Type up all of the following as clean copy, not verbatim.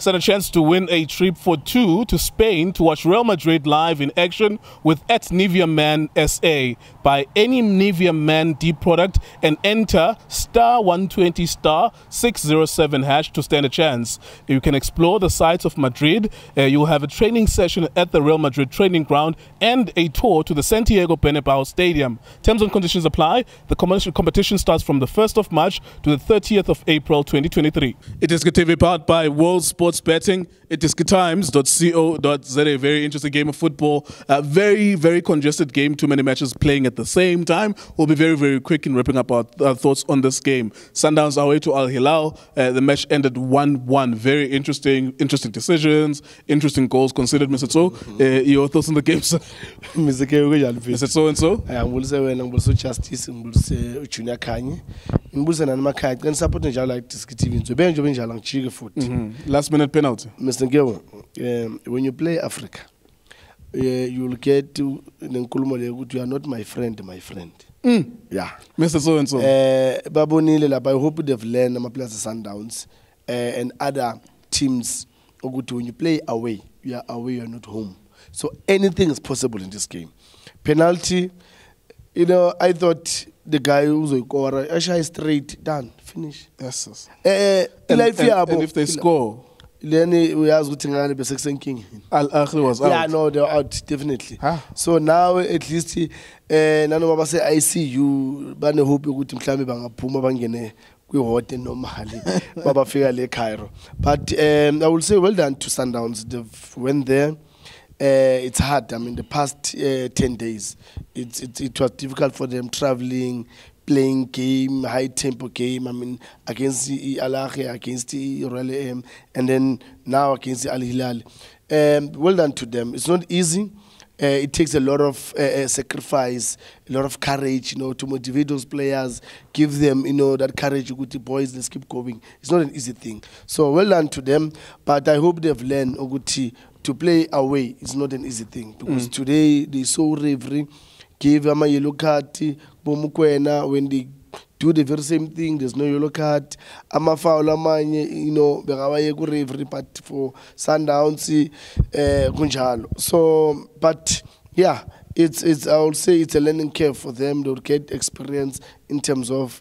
stand a chance to win a trip for two to Spain to watch Real Madrid live in action with @Nivea Man SA. Buy any Nivea Man deep product and enter *120 *607 hash to stand a chance. You can explore the sights of Madrid. You will have a training session at the Real Madrid training ground and a tour to the Santiago Bernabeu Stadium. Terms and conditions apply. The competition starts from the 1st of March to the 30th of April 2023. It is TV powered by World Sports Betting. It is times.co.za. Very interesting game of football. Very, very congested game. Too many matches playing at the same time. We'll be very, very quick in wrapping up our thoughts on this game. Sundowns away to Al Hilal. The match ended 1-1. Very interesting decisions, interesting goals considered. Mr. Tso, your thoughts on the game, sir? Mr. Tso and so? I'm Justice, Junior Kanye. Last minute penalty. Mr. Ngewo, when you play Africa, you will get to you are not my friend, my friend. Yeah. Mr. So and so. I hope they've learned Sundowns and other teams. When you play away, you are away, you are not home. So anything is possible in this game. Penalty, I thought the guy who's a scorer, Asha straight, done, finish. Yes. And if they score, then we ask what King. Al Ahly was out. Yeah, no, they're out definitely. Huh? So now at least none of us say I see you. But I hope you go to Mklami banga Puma bangene. We want normally, Baba Figale Cairo. But I will say well done to Sundowns. They've went there. It's hard. I mean, the past 10 days, it was difficult for them traveling, playing game, high tempo game. I mean, against the Al Ahly, against the Real, and then now against the Al Hilal. Well done to them. It's not easy. It takes a lot of sacrifice, a lot of courage, to motivate those players, give them, that courage. Good boys, let's keep going. It's not an easy thing. So well done to them. But I hope they've learned, Oguti, to play away is not an easy thing because today they so referee gave them a yellow card. When they do the very same thing, there's no yellow card. I'm a foul, referee, but for Sundowns, Gunjalo. So, but yeah, it's I would say it's a learning curve for them. They'll get experience in terms of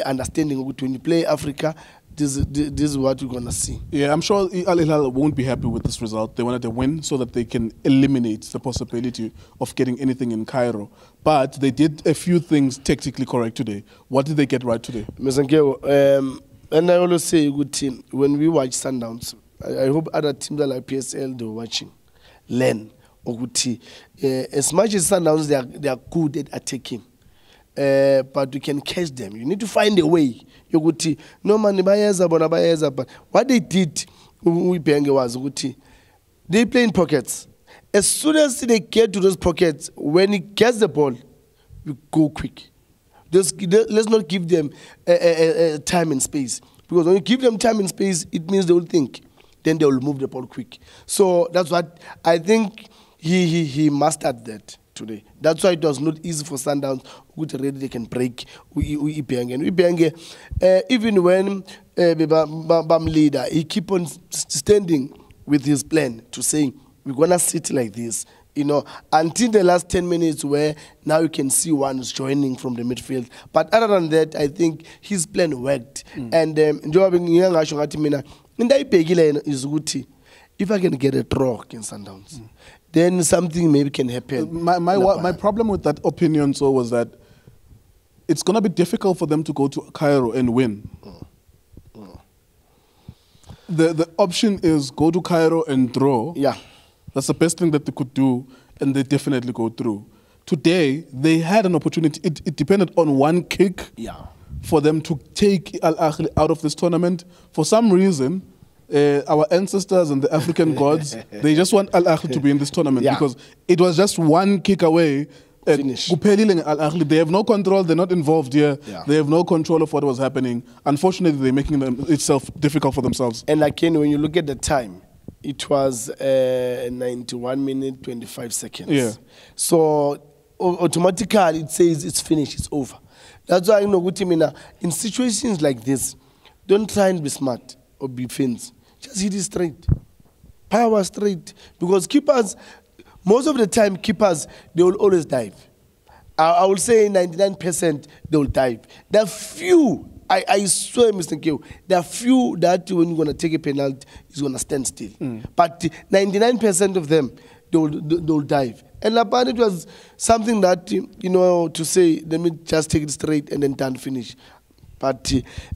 understanding when you play Africa. This is what we're going to see. Yeah, I'm sure Al Hilal won't be happy with this result. They wanted a win so that they can eliminate the possibility of getting anything in Cairo. But they did a few things tactically correct today. What did they get right today? And I always say, good team, when we watch Sundowns, I hope other teams like PSL, they're watching, learn. As much as Sundowns, they are good at attacking. But you can catch them. You need to find a way. No man, but what they did was they play in pockets. As soon as they get to those pockets, when he gets the ball, you go quick. Let's not give them time and space. Because when you give them time and space, it means they will think. Then they will move the ball quick. So that's what I think he mastered that today. That's why it was not easy for Sundowns. They can break even when Bam leader, he keep on standing with his plan to say we're gonna sit like this, until the last 10 minutes where now you can see one is joining from the midfield. But other than that, I think his plan worked. And if I can get a draw against Sundowns, then something maybe can happen. My problem with that opinion was that it's going to be difficult for them to go to Cairo and win. The option is go to Cairo and draw. Yeah. That's the best thing that they could do, and they definitely go through. Today, they had an opportunity. It depended on one kick for them to take Al Ahly out of this tournament. For some reason, our ancestors and the African gods, they just want Al Ahly to be in this tournament because it was just one kick away. Finish. They have no control. They're not involved here. Yeah. They have no control of what was happening. Unfortunately, they're making itself difficult for themselves. And again, when you look at the time, it was 91 minutes, 25 seconds. Yeah. So automatically it says it's finished, it's over. That's why in situations like this, don't try and be smart or be fins. just hit it straight. Power straight. Because keepers, most of the time, keepers, they will always dive. I will say 99% they will dive. There are few, I swear, Mr. Nkeo, there are few that when you're going to take a penalty, is going to stand still. But 99% of them, they will dive. And apart, it was something that, to say, let me just take it straight and then done finish. But,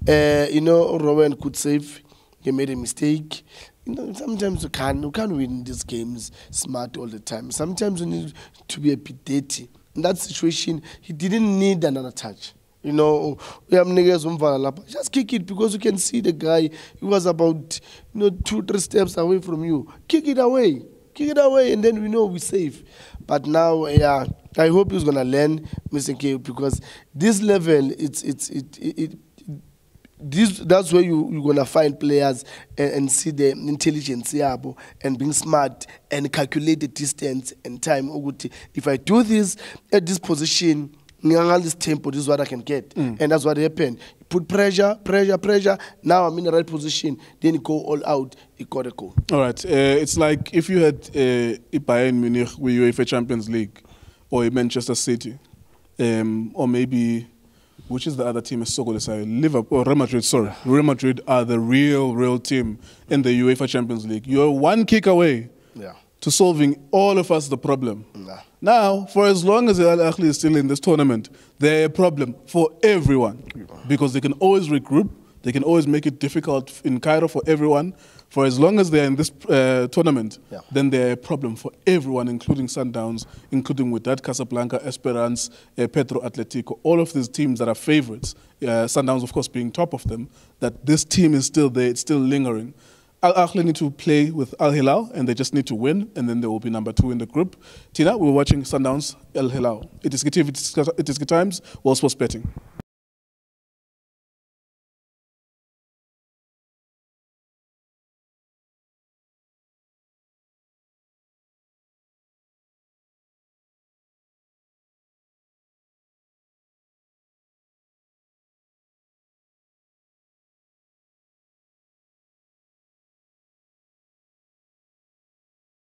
Rowan could save. He made a mistake. Sometimes you can't win these games smart all the time. Sometimes you need to be a bit dirty. In that situation, he didn't need another touch. Just kick it, because you can see the guy, he was about 2-3 steps away from you. Kick it away, and then we know we're safe. But now, yeah, I hope he's gonna learn, Mr. K, because this level, that's where you're gonna find players and see the intelligence and being smart and calculate the distance and time. If I do this at this position, this tempo, this is what I can get. And that's what happened. You put pressure. Now I'm in the right position. Then you go all out. You got a goal. All right. It's like if you had Bayern Munich with UEFA Champions League, or a Manchester City, or maybe, which is the other team? Liverpool or Real Madrid. Sorry, Real Madrid are the real team in the UEFA Champions League. You're one kick away to solving all of us the problem. Now, for as long as Al Ahly is still in this tournament, they're a problem for everyone, because they can always regroup. They can always make it difficult in Cairo for everyone. For as long as they're in this tournament, then they're a problem for everyone, including Sundowns, including Wydad Casablanca, Esperance, Petro Atletico, all of these teams that are favorites, Sundowns, of course, being top of them, that this team is still there, it's still lingering. Al Ahly need to play with Al Hilal, and they just need to win, and then they will be number 2 in the group. Tina, we're watching Sundowns, Al Hilal. It is good times, World Sports Betting.